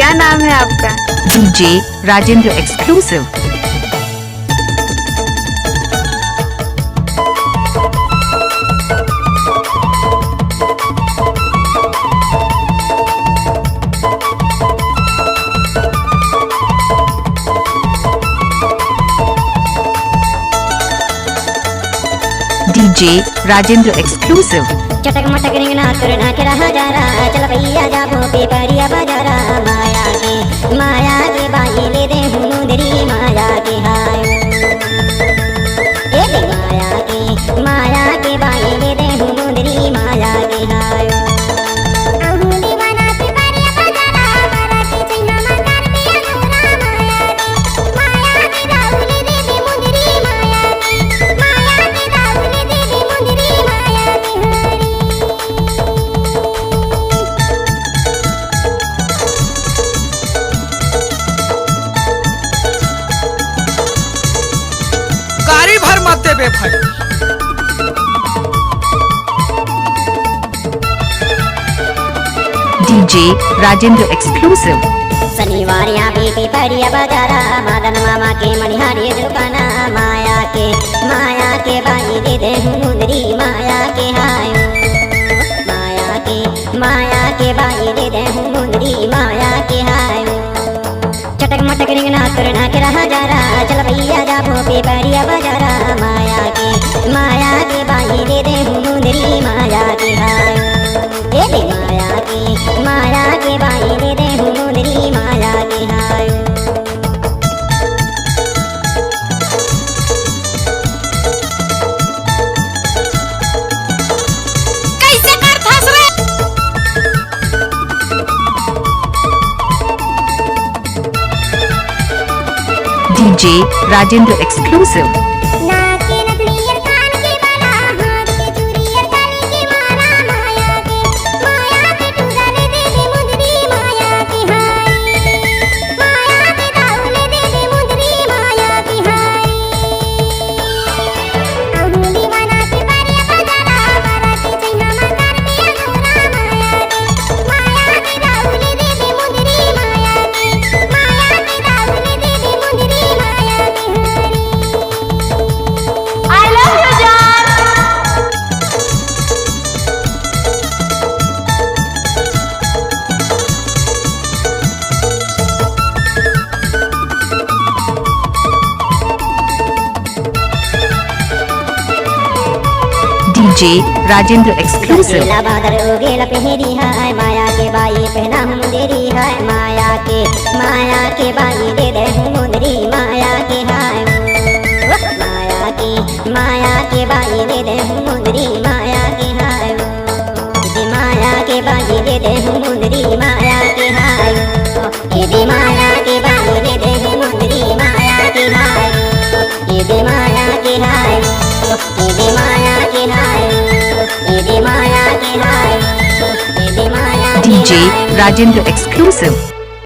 क्या नाम है आपका? DJ Rajendra exclusive. DJ Rajendra exclusive. चटक मटक रिंगना करना के रहा जा रहा चल भैया जा भोपे परिया बाजारा माया के बाई ले दे मुंदरी माया के हाय ए माया के बाई ले दे मुंदरी माया के हाय गाड़ी भर मत देबे भाई। DJ Rajendra exclusive. शनिवार यहाँ बेटी परिया बाजारा मदन मामा के मणिहारी दुकाना माया के बाई दे दे मुंदरी माया के हाय माया के बाई दे दे मुंदरी माया के हाय चटक मटक रिंगना करना के रहा जा रहा चल भैया जा भोपे परिया बाजारा माया के बाई दे दे मुंदरी माया के हाय ए माया के बाई दे दे मुंदरी माया के हाय कैसे कर फंस रे? DJ Rajendra exclusive. DJ Rajendra exclusive. बादर गेल पहरी है माया के बाई पहना मुंदरी है माया के बाई दे दे मुंदरी माया के हाय माया के बाई दे दे मुंदरी माया के हाय माया के बाई दे दे मुंदरी माया के हाय माया के बाई दे दे मुंदरी माया के हाय माया के हाय माया के हाय डीजे राजेंद्र एक्सक्लूसिव।